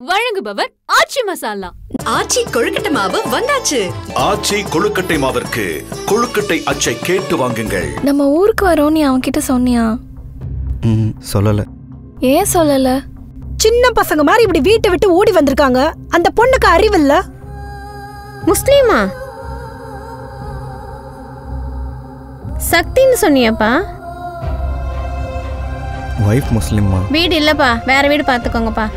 வழங்குபவர் ஆச்சி மசாலா. ஆச்சி கொழுக்கட்டை மாவு வந்தாச்சு. ஆச்சி கொழுக்கட்டை மாவிற்கு கொழுக்கட்டை அச்சை கேட்டு வாங்குங்கள். நம்ம ஊருக்கு வரோம், நீ அவன்கிட்ட சொன்னியா? சொல்லல. ஏன் சொல்லல? சின்ன பசங்க மாதிரி இப்படி வீட்டை விட்டு ஓடி வந்திருக்காங்க. அந்த பொண்ணுக்கு அறிவில்ல? முஸ்லீமா? சக்தின்னு சொன்னியாப்பா? வைஃப் முஸ்லிம்மா. வீடு இல்லப்பா, வேற வீடு பாத்துக்கோங்கப்பா.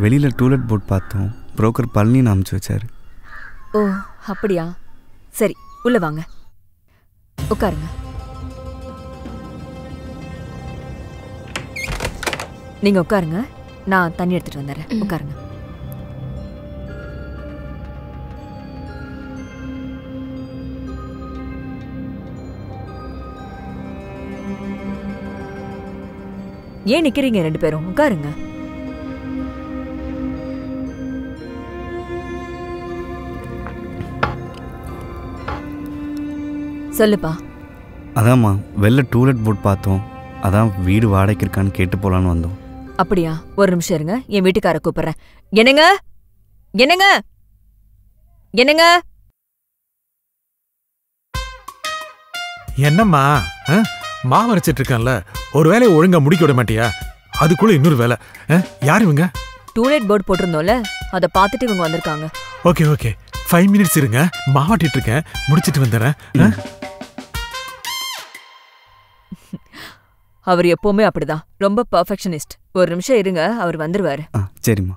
வெளியில டூலெட் போட் பார்த்தோம். புரோக்கர் பழனின்னு அனுப்பிச்சு வச்சாரு. ஓ அப்படியா? சரி, உள்ள வாங்க, உட்காருங்க. நீங்க உட்காருங்க, நான் தண்ணி எடுத்துட்டு வந்துடுறேன். உட்காருங்க. ஏன் நிக்கிறீங்க ரெண்டு பேரும்? உட்காருங்க. சொல்லுப்பா. அதாம்மா, வெளில டூலெட் போட் பார்த்தோம். அதான் வீடு வாடகைக்கு இருக்கான்னு கேட்டு போலான்னு வந்தோம். அப்படியா? ஒரு நிமிஷம் இருங்க, என் வீட்டுக்கார கூப்பிடுறேன். என்னங்க என்னங்க என்னங்க? என்னம்மா மாவு அரைச்சிட்டு இருக்கேன்ல, ஒரு வேலையை ஒழுங்கா முடிக்க விட மாட்டியா? அதுக்குள்ள இன்னொரு வேலை. யார் இவங்க? டூலெட் போர்ட் போட்டிருந்தோம்ல, அதை பார்த்துட்டு இவங்க வந்திருக்காங்க. ஓகே ஓகே, 5 மினிட்ஸ் இருங்க, மாவாட்டிட்டு இருக்கேன், முடிச்சிட்டு வந்துடுறேன். அவர் எப்பவுமே அப்படிதான், ரொம்ப பர்ஃபெக்ஷனிஸ்ட். ஒரு நிமிஷம் இருங்க, அவர் வந்துருவாரு. சரிம்மா.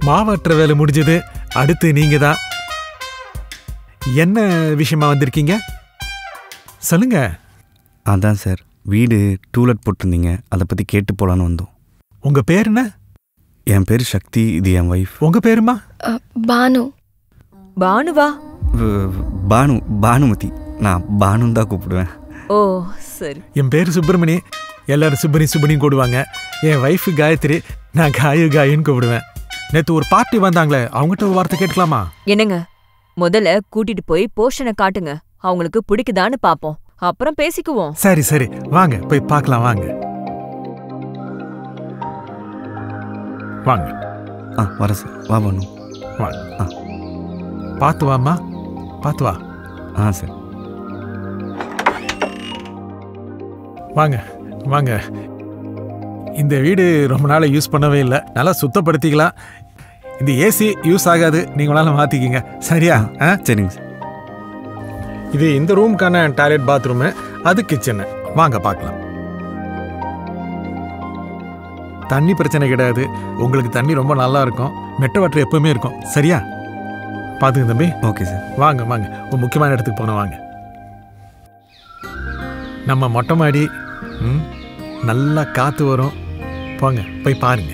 மாவாட்டுற வேலை முடிஞ்சது. அடுத்து நீங்க தான். என்ன விஷயமா வந்திருக்கீங்க? சொல்லுங்க. அதான் சார், வீடு டூலெட் போட்டிருந்தீங்க, அதை பற்றி கேட்டு போலான்னு வந்தோம். உங்க பேர் என்ன? என் பேர் சக்தி, இது என் வைஃப். உங்க பேருமா? பானு. பானுவா? பானுமதி. நான் பானுன்னு தான் கூப்பிடுவேன். ஓ சரி. என் பேர் சுப்பிரமணி. எல்லாரும் சுப்பனியும் கூடுவாங்க. என் வைஃப் காயத்ரி, நான் காயுன்னு கூப்பிடுவேன். நேற்று ஒரு பார்ட்டி வந்தாங்களே, அவங்ககிட்ட ஒரு வார்த்தை கேட்கலாமா? என்னங்க, முதல்ல கூட்டிட்டு போய் போஷனை காட்டுங்க, அவங்களுக்கு பிடிக்குதான்னு பாப்போம், அப்புறம் பேசிக்குவோம். சரி சரி, வாங்க போய் பார்க்கலாம். வாங்க வாங்க. வர சார். வா பானு. வாங்க. பார்த்து வாம்மா, பார்த்து வா. சார். வாங்க வாங்க. இந்த வீடு ரொம்ப நாளை யூஸ் பண்ணவே இல்லை, நல்லா சுத்தப்படுத்திக்கலாம். இந்த ஏசி யூஸ் ஆகாது, நீங்களால மாற்றிக்கிங்க. சரியா? சரிங்க சார். இது இந்த ரூமுக்கான டாய்லெட், பாத்ரூமு, அது கிச்சனு. வாங்க பார்க்கலாம். தண்ணி பிரச்சனை கிடையாது, உங்களுக்கு தண்ணி ரொம்ப நல்லா இருக்கும். மெட்ட வாட்டர் எப்பவுமே இருக்கும். சரியா? பார்த்துங்க தம்பி. Okay sir. வாங்க வாங்க, ஒரு முக்கியமான இடத்துக்கு போனோம். வாங்க. நம்ம மொட்டை மாடி, நல்லா காற்று வரும். போங்க போய் பாருங்க.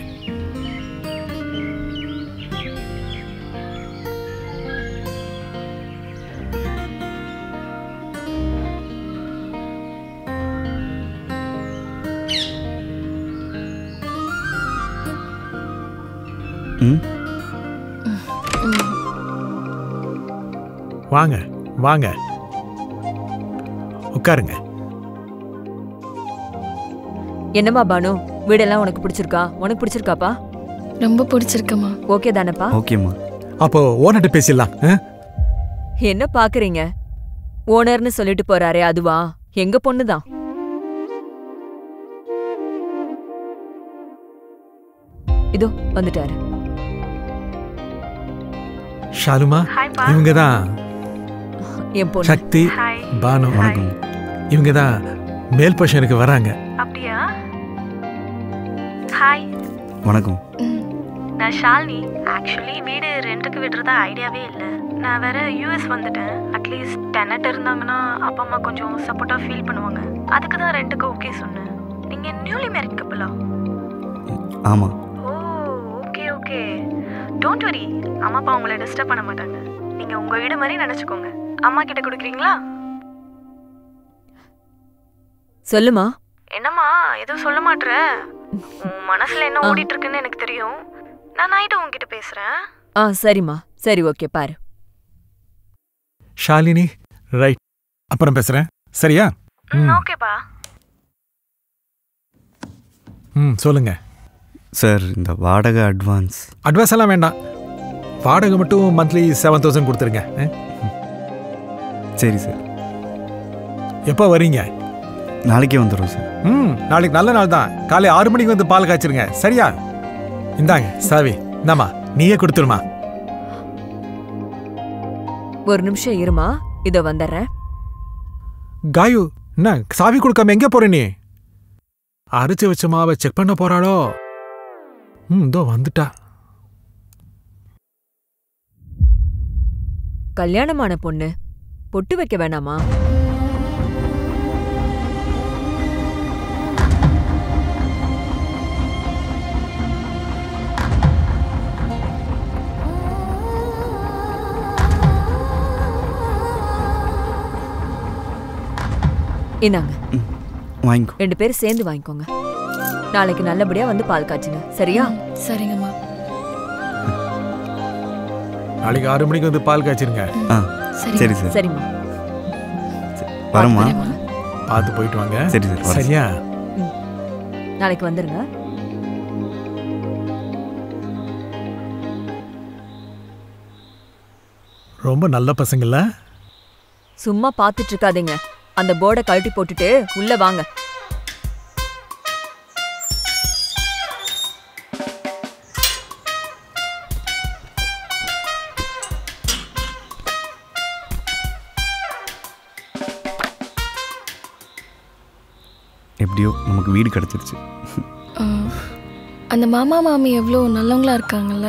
வாங்க வாங்க, உட்காருங்க. என்னம்மா பானு, வீடெல்லாம் உனக்கு பிடிச்சிருக்கா? உனக்கு பிடிச்சிருக்காப்பா? ரொம்ப பிடிச்சிருக்கம்மா. ஓகே தானப்பா? ஓகேம்மா. அப்போ ஓனர்கிட்ட பேசிடலாம். என்ன பாக்குறீங்க? ஓனர்னு சொல்லிட்டு போறாரே அதுவா? எங்க பொண்ணுதான். இதோ வந்துட்டாரு. ஷாலுமா, இவங்க தான் என் பொண்ணு. சக்தி, பானு. வணக்கம். இவங்க தான் மேல் பொசிஷனுக்கு வராங்க. அப்படியா? ஹாய், வணக்கம். நான் ஷாலினி. ஆக்சுவலி வீடு ரெண்டுக்கு விடுறதா ஐடியாவே இல்லை. நான் வேற யூஎஸ் வந்துட்டேன். அட்லீஸ்ட் டெனட் இருந்தாங்கன்னா அப்பா அம்மா கொஞ்சம் சப்போர்ட்டாக ஃபீல் பண்ணுவாங்க. அதுக்கு தான் ரெண்டுக்கு ஓகே சொன்னேன். நீங்கள் நியூலி மேரிட் கப்பலா? ஆமாம். ஓ, ஓகே ஓகே. டோன்ட் வரி, அம்மா அப்பா உங்களை டிஸ்டர்ப் பண்ண மாட்டாங்க. நீங்கள் உங்கள் வீடு மாதிரி நினச்சிக்கோங்க. அம்மா கிட்ட கொடுக்குறீங்களா? சொல்லுமா. என்னம்மா எதுவும் சொல்ல மாட்டேற? உன் மனசுல என்ன ஓடிட்டு இருக்குன்னு எனக்கு தெரியும். நான் நைட்டு உன்கிட்ட பேசுறேன். சரிம்மா. சரி, ஓகே, பாரு. ஷாலினி, ரைட். அப்புறம் பேசுறேன், சரியா? ஓகேப்பா. சொல்லுங்க சார், இந்த வாடகை அட்வான்ஸ் எல்லாம் வேண்டாம். வாடகை மட்டும் மந்த்லி 7,000 கொடுத்துருங்க. சரி சார். எப்போ வரீங்க? நாளைக்கே வந்துடுறோம் சார். நாளைக்கு நல்ல நாள் தான். காலை 6 மணிக்கு வந்து பால் காய்ச்சிருங்க, சரியா? இந்தாங்க சாவி. இந்தாம்மா, நீயே கொடுத்துருமா. ஒரு நிமிஷம் இருமா, இதோ வந்துடுறேன். காயு, என்ன சாவி கொடுக்காம எங்க போற நீ? அரைச்சு வச்ச மாவை செக் பண்ண போறாளோ? இதோ வந்துட்டா. கல்யாணமான பொண்ணு பொட்டு வைக்க வேணாமா? இந்தாங்க, வாங்கிக்கோ. 2 பேரும் சேர்ந்து வாங்கிக்கோங்க. நாளைக்கு நல்லபடியா வந்து பால் காய்ச்சுங்க, சரியா? சரிங்கம்மா. நாளைக்கு 6 மணிக்கு வந்து பால் காய்ச்சிருங்க. சரி சார். சரிம்மா. வரமா? பார்த்து போயிட்டு வாங்க. சரி சார். சரியா? நாளைக்கு வந்துருங்க. ரொம்ப நல்ல பசங்கள்ல. சும்மா பாத்துட்டு இருக்காதீங்க. அந்த போர்டை கழட்டி போட்டுட்டு உள்ள வாங்க. எப்படியோ நமக்கு வீடு கிடைச்சிருச்சு. அந்த மாமா மாமி எவ்வளோ நல்லவங்களா இருக்காங்கல்ல.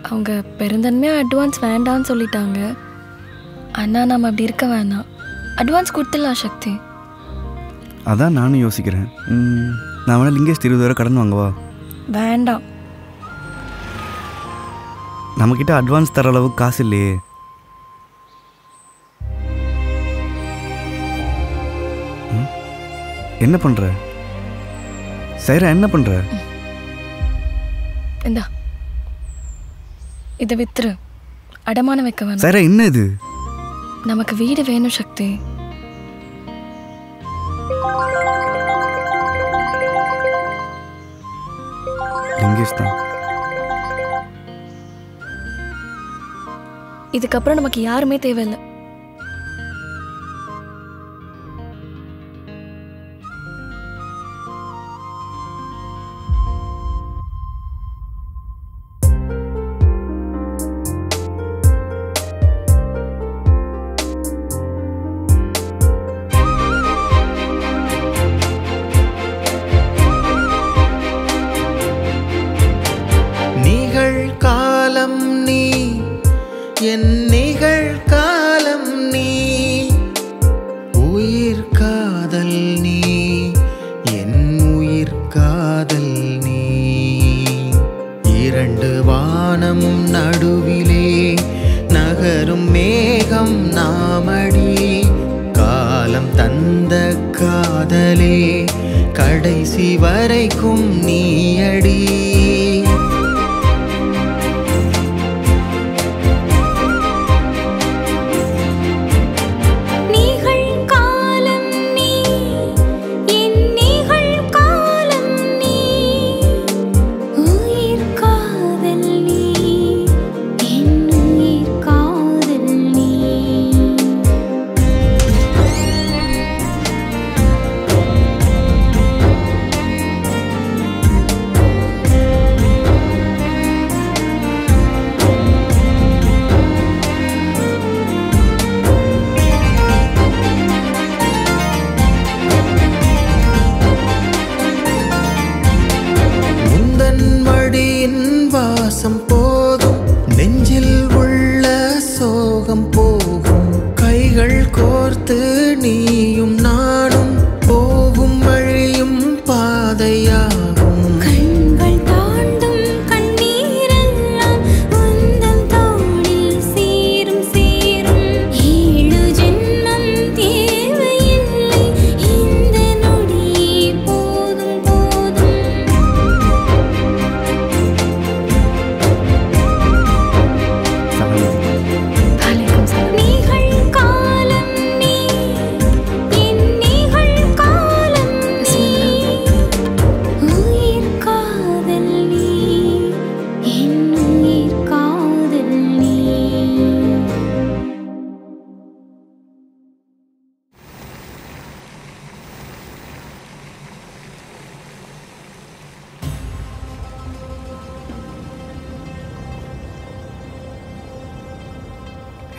அவங்க பெருந்தன்மையாக அட்வான்ஸ் வேண்டான்னு சொல்லிட்டாங்க. அண்ணா நம்ம அப்படி இருக்க வேணாம், அட்வான்ஸ் கொடுத்துடலாம் சக்தி. அதான் நானும் யோசிக்கிறேன். நான் வேணா லிங்கேஷ் 20,000 கடன் வாங்கவா? வேண்டாம், நம்மக்கிட்ட அட்வான்ஸ் தர அளவுக்கு காசு இல்லையே. என்ன பண்ற சைரா? என்ன பண்ற? இந்தா, இதை வித்துரு. அடமானம் வைக்க வேணாம். சைரா, என்ன இது? நமக்கு வீடு வேணும் சக்தி. லிங்கேஷ் தான். இதுக்கப்புறம் நமக்கு யாருமே தேவையில்லை. என் நிகழ்காலம் நீ, உயிர் காதல் நீ, என் உயிர் காதல் நீ. இரண்டு வானம் நடுவிலே நகரும் மேகம் நாமடி. காலம் தந்த காதலே கடைசி வரைக்கும் நீயடி.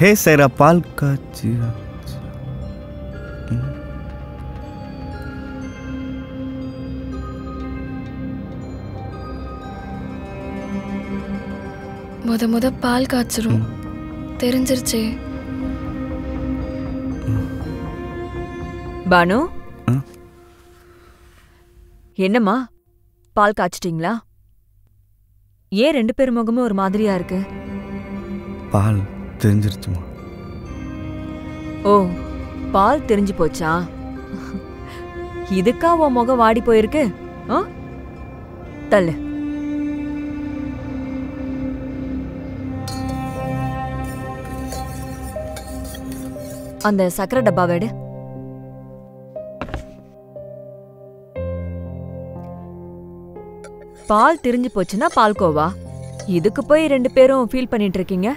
ஹே சைரா பால் காய்ச்சி. முத பால் காய்ச்சிரும். தெரிஞ்சிருச்சே. பானு, என்னம்மா பால் காய்ச்சிட்டீங்களா? ஏன் 2 பேர் முகமும் ஒரு மாதிரியா இருக்கு? பால் தெரிஞ்சிருச்சுமா. ஓ, பால் தெரிஞ்சு போச்சா? இதுக்கா உன் முகம் வாடி போயிருக்கு? தள்ளு. அந்த சக்கரை டப்பா வேடு. பால் தெரிஞ்சு போச்சுன்னா பால்கோவா. இதுக்கு போய் 2 பேரும் ஃபீல் பண்ணிட்டு இருக்கீங்க.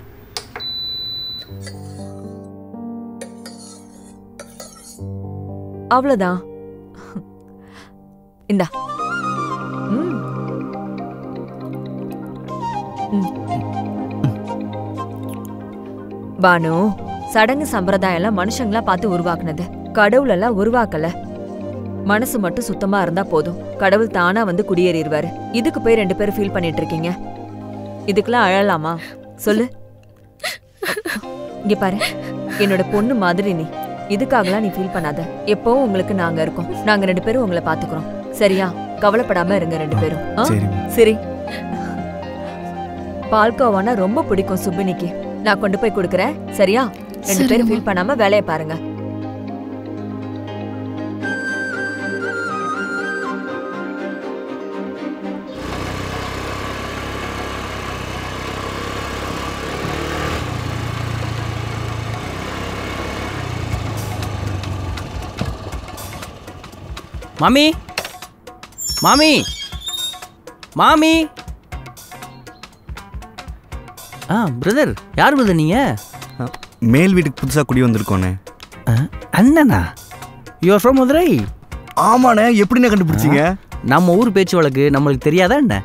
அவ்வளவுதான். இந்தா. பானு, சடங்கு சம்பிரதாயம் எல்லாம் மனுஷங்களா பார்த்து உருவாக்குனது. கடவுள் எல்லாம் உருவாக்கல. மனசு மட்டும் சுத்தமா இருந்தா போதும், கடவுள் தானா வந்து குடியேறிடுவாரு. இதுக்கு போய் 2 பேரும் ஃபீல் பண்ணிட்டு இருக்கீங்க. இதுக்கெல்லாம் அழலாமா? சொல்லு. இங்க பாரு, என்னோட பொண்ணு மாதிரி நீ. இதுக்காகலாம் நீ ஃபீல் பண்ணாத. எப்பவும் உங்களுக்கு நாங்க இருக்கோம். நாங்க 2 பேரும் உங்களை பாத்துக்கிறோம். சரியா? கவலைப்படாம இருங்க 2 பேரும். சரி. பால்கோவானா ரொம்ப பிடிக்கும் சுப்பினிக்கு. நான் கொண்டு போய் கொடுக்கறேன். சரியா? 2 பேரும் ஃபீல் பண்ணாம வேலையை பாருங்க. மாமி, மாமி, மாமி. பிரதர், யார் பிரதர் நீங்க? மேல் வீட்டுக்கு புதுசாக குடி வந்திருக்கோண்ணே. அண்ணனா? You are from Madurai? ஆமாண்ணே. எப்படிண்ணே கண்டுபிடிச்சிங்க? நம்ம ஊர் பேச்சு வழக்கு நம்மளுக்கு தெரியாதா என்ன?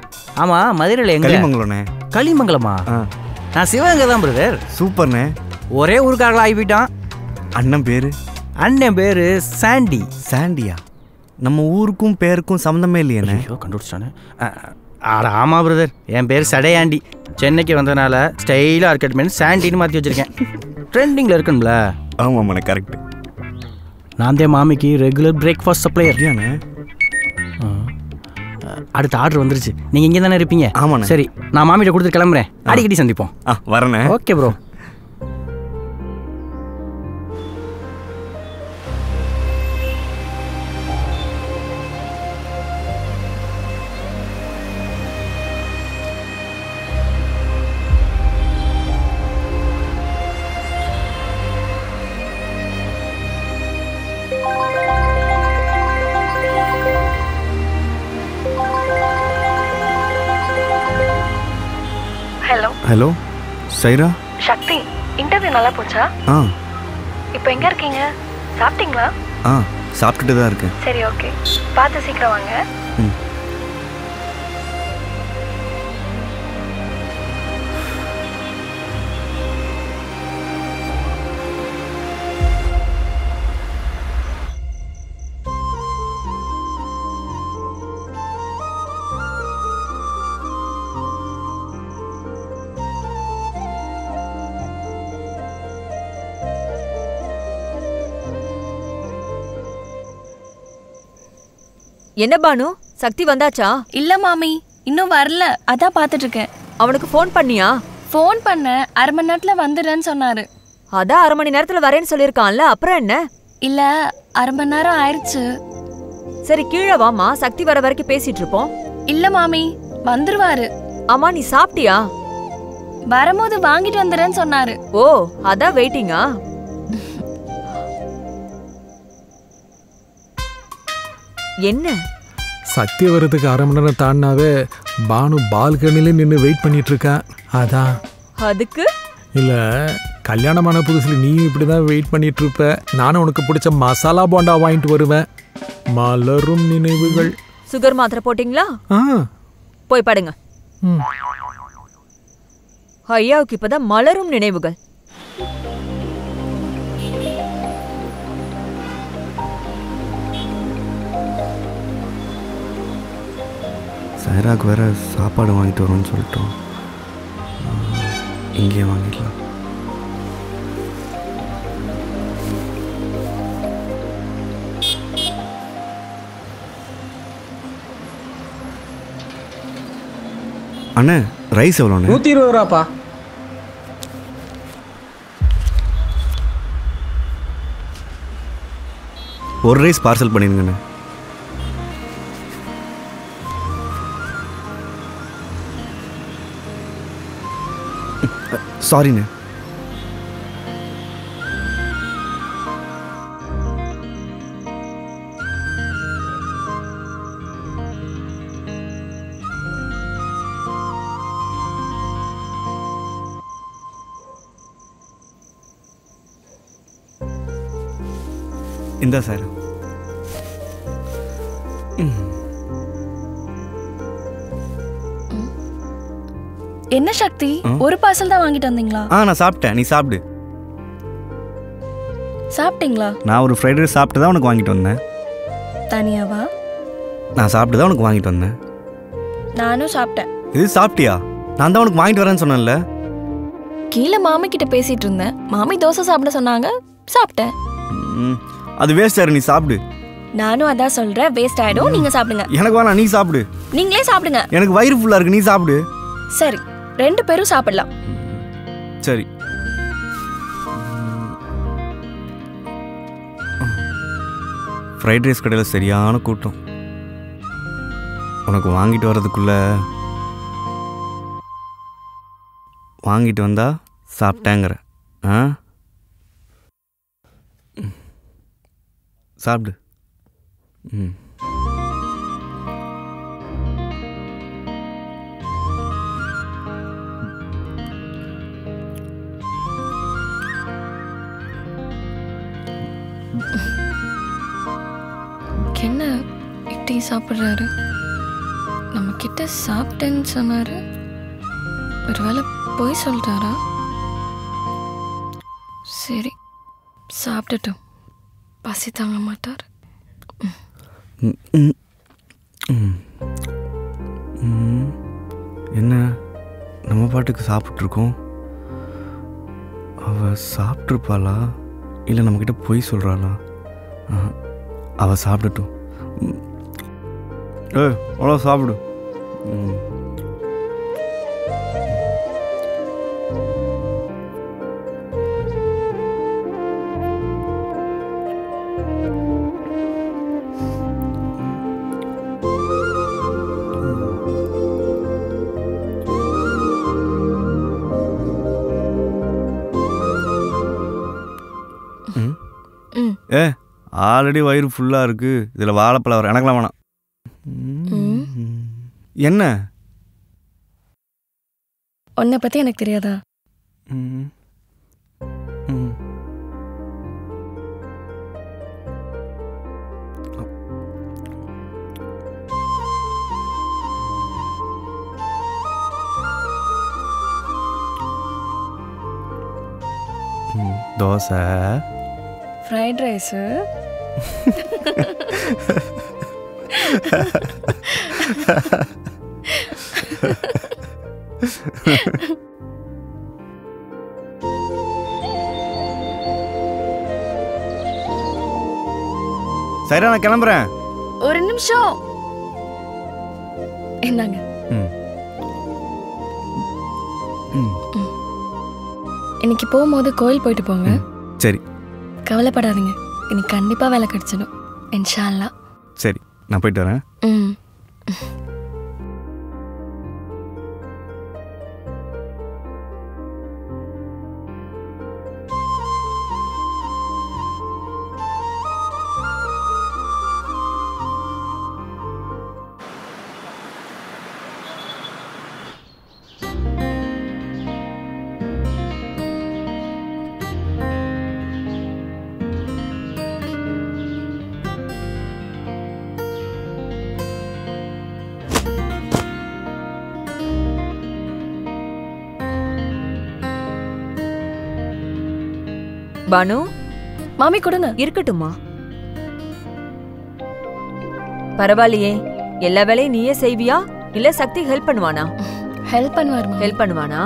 ஆமாம், மதுரையில் எங்க? களிமங்கலம்ண்ணே. களிமங்கலமா? நான் சிவகங்கை தான் பிரதர். சூப்பர்ண்ணே. ஒரே ஊருக்காரங்களா ஆகிவிட்டான். அண்ணன் பேர்? அண்ணன் பேர் சாண்டி. சாண்டியா? நம்ம ஊருக்கும் பேருக்கும் சம்மந்தமே இல்லையாண்ணே? கண்டுபிடிச்சானே. ஆமாம் பிரதர், என் பேர் சடையாண்டி. சென்னைக்கு வந்ததுனால ஸ்டைலாக இருக்கட்டும் சாண்டின்னு மாற்றி வச்சுருக்கேன். ட்ரெண்டிங்கில் இருக்கும்ல? ஆமாம்ண்ணே, கரெக்டு. நான் தான் மாமிக்கு ரெகுலர் பிரேக்ஃபாஸ்ட் சப்ளையர். அடுத்த ஆர்டர் வந்துருச்சு. நீங்கள் இங்கே தானே இருப்பீங்க? ஆமாண்ணே. சரி, நான் மாமிகிட்ட கொடுத்து கிளம்புறேன். அடிக்கடி சந்திப்போம். வரேண்ணே. Okay bro. Hello Saira. Sakthi, interview நல்லா போச்சா? இப்போ எங்க இருக்கீங்க? சாப்பிட்டீங்களா? சாப்பிட்டுட்டு தான் இருக்கேன். சரி, ஓகே. பார்த்து சீக்கிரம் வாங்க. என்ன பானு, சக்தி வந்தாச்சா? இல்ல மாமி, இன்னும் வரல. அதான் பார்த்துட்டு இருக்கேன். அவனுக்கு ஃபோன் பண்ணியா? ஃபோன் பண்ண, 1/2 மணி நேரத்துல வந்துடுறேன்னு சொன்னாரு. அதான் 1/2 மணி நேரத்துல வரேன்னு சொல்லியிருக்கான்ல, அப்புறம் என்ன? இல்ல, 1/2 மணி நேரம் ஆயிடுச்சு. சரி, கீழே வாமா, சக்தி வர வரைக்கும் பேசிட்டு இருப்போம். இல்ல மாமி, வந்துருவாரு. ஆமா, நீ சாப்பிட்டியா? வரும்போது வாங்கிட்டு வந்துடுறேன்னு சொன்னாரு. ஓ, அதான் வெயிட்டிங்கா? என்ன சக்தி வர்றதுக்கு 1/2 மணி நேரம் தாண்டினாவே பானு பால்கனில நின்று வெயிட் பண்ணிட்டு இருக்கேன். அதான். அதுக்கு இல்ல, கல்யாணமான புதுசுல நீ இப்படிதான் வெயிட் பண்ணிட்டு இருப்ப. நானும் உனக்கு பிடிச்ச மசாலா போண்டா வாங்கிட்டு வருவேன். மலரும் நினைவுகள். சுகர் மாத்திரை போட்டீங்களா? போய் படுங்க. ஐயாவுக்கு இப்பதான் மலரும் நினைவுகள். சைராக்கு வேற சாப்பாடு வாங்கிட்டு வரும்னு சொல்லிட்டோம். இங்கேயே வாங்கிடலாம். அண்ணே ரைஸ் எவ்வளோண்ணே? 120 ரூபாப்பா. ஒரு ரைஸ் பார்சல் பண்ணிடுங்கண்ணே. சாரிண்ணே. இந்தா சார். என்ன சக்தி, ஒரு பார்சல் தான் வாங்கிட்டு வந்தீங்களா? நான் சாப்பிட்டேன். நீ சாப்பிடு. சாப்பிட்டீங்களா? நான் ஒரு ஃப்ரைட் ரைஸ் சாப்பிட்டு தான் உனக்கு வாங்கிட்டு வந்தேன். தனியாவா? நான் சாப்பிட்டு தான் உனக்கு வாங்கிட்டு வந்தேன். நானும் சாப்பிட்டேன். இது சாப்பிட்டியா? நான் தான் உனக்கு வாங்கிட்டு வரேன்னு சொன்னேன்ல. கீழே மாமி கிட்ட பேசிட்டு இருந்தேன். மாமி தோசை சாப்பிட சொன்னாங்க, சாப்பிட்டேன். அது வேஸ்ட் ஆயிரு, நீ சாப்பிடு. நானும் அதான் சொல்றேன், வேஸ்ட் ஆயிடும். நீங்க சாப்பிடுங்க. எனக்கு வேணாம், நீ சாப்பிடு. நீங்களே சாப்பிடுங்க. எனக்கு வயிறு ஃபுல்லா இருக்கு, நீ சாப்பிடு. சரி, 2 பேரும் சாப்பிடலாம். சரி. ஃப்ரைட் ரைஸ் கடையில் சரியான கூட்டம். உனக்கு வாங்கிட்டு வர்றதுக்குள்ள வாங்கிட்டு வந்தா சாப்பிட்டேங்கிற. சாப்பிடு. என்ன இப்படி சாப்பிட்றாரு? நம்ம கிட்ட சாப்பிட்டேன்னு சொன்னாரு. ஒருவேளை போய் சொல்றாரா? சரி, சாப்பிட்டுட்டோம். பசி தாங்க மாட்டார். என்ன நம்ம பாட்டுக்கு சாப்பிட்ருக்கோம். அவ சாப்பிட்ருப்பாளா இல்லை நம்மக்கிட்ட பொய் சொல்கிறாளா? அவ சாப்பிடட்டும். அவ்வளோ சாப்பிடு. ஆல்ரெடி வயிறு ஃபுல்லாக இருக்குது. இதில் வாழைப்பழம் வர எனக்குலாம் வேணாம். என்ன உன்னை பற்றி எனக்கு தெரியாதா? தோசை, ஃப்ரைட் ரைஸு, சரி நான் கிளம்புறேன். ஒரு நிமிஷம். என்னங்க? இன்னைக்கு போகும்போது கோயில் போயிட்டு போங்க. சரி. கவலைப்படாதீங்க, இன்னைக்கு கண்டிப்பா வேலை கிடைச்சிடும் இன்ஷா அல்லாஹ். சரி, நான் போயிட்டு வரேன். பானு, மாமி கொடுங்க. இருக்கட்டுமா? பரவாயில்லையே, எல்லா வேலையும் நீயே செய்வியா இல்ல சக்தி ஹெல்ப் பண்ணுவானா? ஹெல்ப் பண்ணுவார். ஹெல்ப் பண்ணுவானா?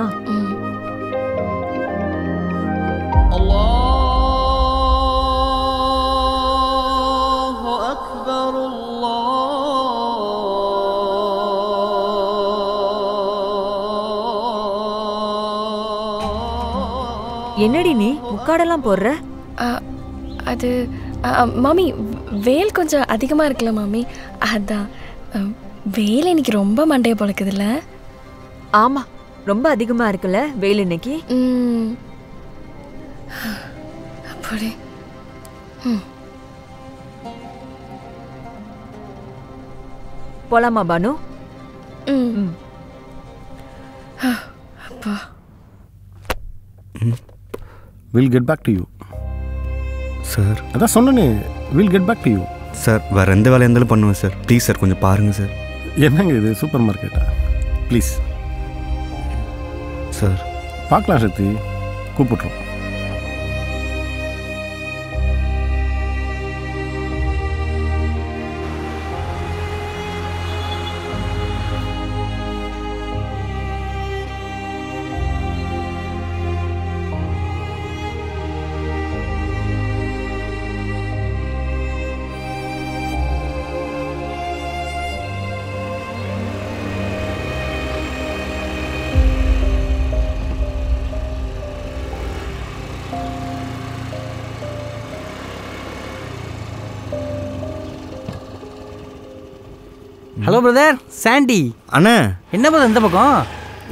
என்னடி நீ முக்காடெல்லாம் போடுற? அது மாமி வேல் கொஞ்சம் அதிகமாக இருக்குல்ல மாமி, அதான். வேல் இன்னைக்கு ரொம்ப மண்டையை பொழக்குதுல்ல? ஆமா, ரொம்ப அதிகமா இருக்குல்ல வெயில் இன்னைக்கு. அப்படி போலாமா பானு? அப்பா. We'll get back to you. Sir அதான் சொன்னேனே, we'll get back to you. Sir வேறு எந்த வேலையாக இருந்தாலும் பண்ணுவேன் சார். ப்ளீஸ் சார் கொஞ்சம் பாருங்கள் சார். என்னங்க இது சூப்பர் மார்க்கெட்டா? Please sir. பார்க்கலாம் சக்தி, கூப்பிட்றோம். Hello brother, Sandy. அண்ணா என்ன பிரதர் இந்த பக்கம்?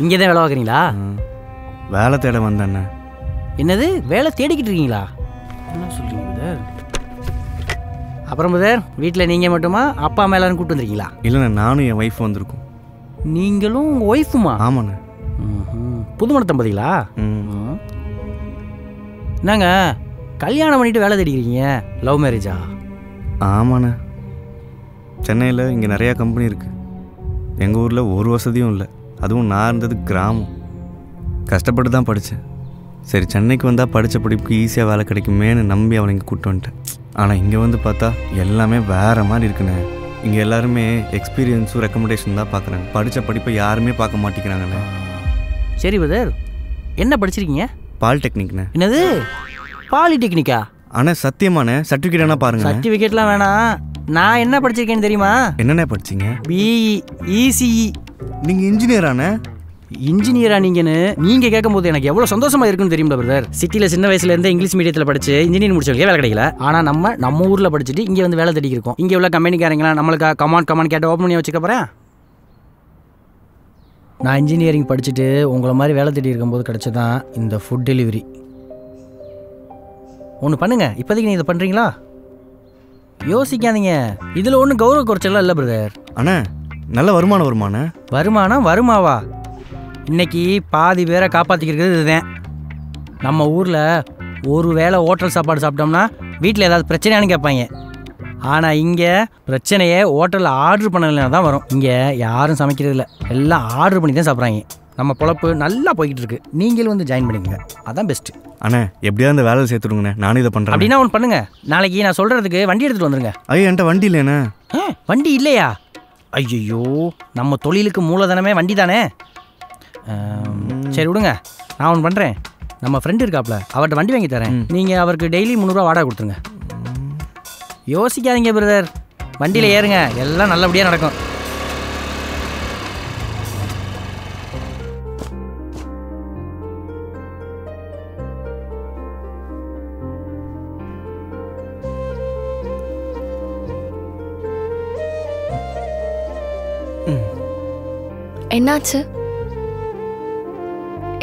இங்கே தான் வேலை பார்க்குறீங்களா? வேலை தேட வந்தேண்ணே. என்னது வேலை தேடிக்கிட்டு இருக்கீங்களா? என்ன சொல்கிறீங்க பிரதர்? அப்புறம் பிரதர், வீட்டில் நீங்கள் மட்டுமா அப்பா அம்மா எல்லாரும் கூப்பிட்டு வந்துருக்கீங்களா? இல்லைண்ணே, நானும் என் ஒய்ஃப் வந்திருக்கோம். நீங்களும் உங்கள் ஒய்ஃபுமா? ஆமாண்ணே. புதுமண தம்பதிகளா? என்னங்க கல்யாணம் பண்ணிட்டு வேலை தேடிக்கிறீங்க? லவ் மேரேஜா? ஆமாண்ணே. சென்னையில் இங்கே நிறையா கம்பெனி இருக்குது. எங்கள் ஊரில் ஒரு வசதியும் இல்லை. அதுவும் நான் இருந்தது கிராமம். கஷ்டப்பட்டு தான் படித்தேன். சரி சென்னைக்கு வந்தால் படித்த படிப்புக்கு ஈஸியாக வேலை கிடைக்குமேன்னு நம்பி அவனை இங்கே கூப்பிட்டு வந்துட்டேன். ஆனால் இங்கே வந்து பார்த்தா எல்லாமே வேறு மாதிரி இருக்குண்ணே. இங்கே எல்லாருமே எக்ஸ்பீரியன்ஸும் ரெக்கமெண்டேஷன் தான் பார்க்குறாங்க. படித்த படிப்பை யாருமே பார்க்க மாட்டேங்கிறாங்கண்ணே. சரி பிரதர், என்ன படிச்சிருக்கீங்க? பாலிடெக்னிக்ண்ணே. என்னது பாலிடெக்னிக்கா? ஆனால் சத்தியமான சர்டிஃபிகேட் என்ன பாருங்க. சர்டிஃபிகேட்லாம் வேணாம். நான் என்ன படிச்சிருக்கேன்னு தெரியுமா? என்னென்ன படிச்சிங்க? BE ECE. நீங்கள் இன்ஜினியரானே? இன்ஜினியரா நீங்கன்னு நீங்கள் கேட்கும்போது எனக்கு எவ்வளோ சந்தோஷமாக இருக்குன்னு தெரியுமா பிரதர்? சிட்டியில் சின்ன வயசுலேருந்து இங்கிலீஷ் மீடியத்தில் படிச்சு இன்ஜினியரிங் முடிச்சவங்க வேலை கிடைக்கல. ஆனால் நம்ம ஊரில் படிச்சுட்டு இங்கே வந்து வேலை தேடிக்கு இருக்கோம். இங்கே உள்ள கம்பெனிக்காரங்களாம் நம்மளுக்கு கமான் கேட்ட ஓப்பன் பண்ணி வச்சுக்க போகிறேன். நான் இன்ஜினியரிங் படிச்சுட்டு உங்களை மாதிரி வேலை தேடி இருக்கும்போது கிடச்சதான் இந்த ஃபுட் டெலிவரி. ஒன்று பண்ணுங்க, இப்போதைக்கு நீங்கள் இதை பண்ணுறீங்களா? யோசிக்காதீங்க, இதில் ஒன்றும் கௌரவ குறைச்சலாம் இல்லை பிரதர். அண்ணா நல்ல வருமானம் வருமாவா? இன்னைக்கு பாதி பேரை காப்பாற்றிக்கிறது இதுதான். நம்ம ஊரில் ஒரு வேளை ஹோட்டல் சாப்பாடு சாப்பிட்டோம்னா வீட்டில் ஏதாவது பிரச்சனையானு கேட்பாங்க. ஆனால் இங்கே பிரச்சனையே ஹோட்டலில் ஆர்டர் பண்ணலைன்னா தான் வரும். இங்கே யாரும் சமைக்கிறது இல்லை, எல்லாம் ஆர்டர் பண்ணி தான் சாப்பிட்றாங்க. நம்ம பொழப்பு நல்லா போய்கிட்டு இருக்கு. நீங்களும் வந்து ஜாயின் பண்ணிக்கங்க, அதான் பெஸ்ட்டு. அண்ணா எப்படியா அந்த வேலை சேர்த்துடுங்கண்ணே, நானும் இதை பண்ணுறேன். அப்படின்னா ஒன்று பண்ணுங்க, நாளைக்கு நான் சொல்கிறதுக்கு வண்டி எடுத்துகிட்டு வந்துருங்க. ஐயோ என்கிட்ட வண்டி இல்லைண்ணே. வண்டி இல்லையா? ஐயோ, நம்ம தொழிலுக்கு மூலதனமே வண்டி தானே. சரி விடுங்க, நான் ஒன்று பண்ணுறேன். நம்ம ஃப்ரெண்டு இருக்காப்புல, அவர்கிட்ட வண்டி வாங்கி தரேன். நீங்கள் அவருக்கு டெய்லி 300 வாடகை கொடுத்துருங்க. யோசிக்காதீங்க பிரதர், வண்டியில் ஏறுங்க, எல்லாம் நல்லபடியாக நடக்கும்.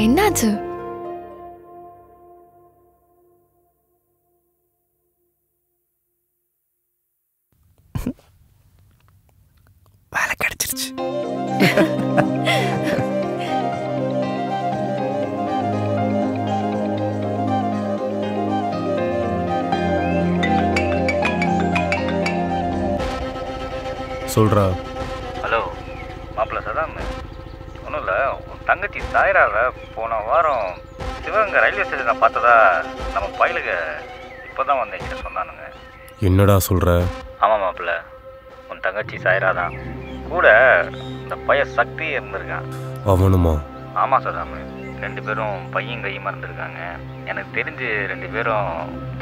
என்னாச்சு? வேலை கிடைச்சிருச்சு. சொல்கிறா. ஹலோ மாப்பிள்ள சதாம். ஒன்றும் இல்லை, உன் தங்கச்சி சாயராவை போன வாரம் சிவகங்கை ரயில்வே ஸ்டேஷனை பார்த்ததா நம்ம பயிலுக இப்போ தான் வந்து என்கிட்ட சொன்னானுங்க. என்னடா சொல்கிற? ஆமாம் மாப்பிள்ள, உன் தங்கச்சி சாயரா தான் கூட இந்த பையன் சக்தி இருந்திருக்கான். அவனுமா? ஆமாம் சதாம், 2 பேரும் பையன் கையுமா இருந்திருக்காங்க. எனக்கு தெரிஞ்சு 2 பேரும்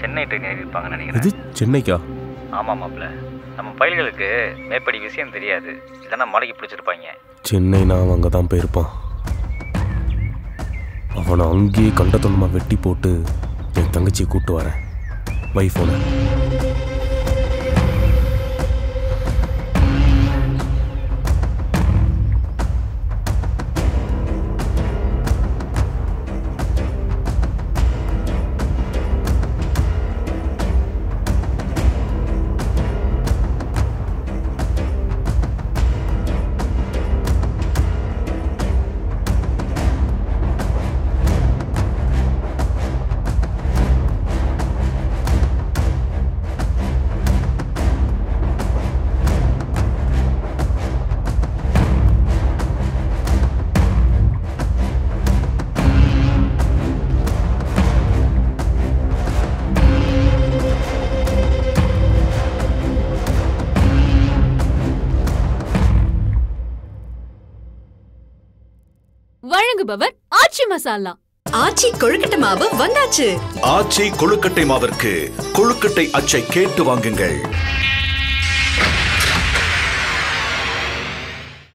சென்னை ட்ரெயின் ஏறியிருப்பாங்கன்னு இது நினைக்கிறேன். சென்னைக்கா? ஆமாம் மாப்பிள்ள, நம்ம பயல்களுக்கு மேற்படி விஷயம் தெரியாது, இல்லைன்னா மலைக்கு பிடிச்சிருப்பாங்க. சென்னை நான் அங்கே தான் போயிருப்பான். அவனை அங்கேயே கண்டத்தொண்டமாக வெட்டி போட்டு என் தங்கச்சியை கூப்பிட்டு வரேன். வைஃபோனை வழங்குபவர் ஆச்சி மசாலா. ஆச்சி கொழுக்கட்டை மாவு வந்தாச்சு. ஆச்சி கொழுக்கட்டை மாவிற்கு கொழுக்கட்டை அச்சை கேட்டு வாங்குங்கள்.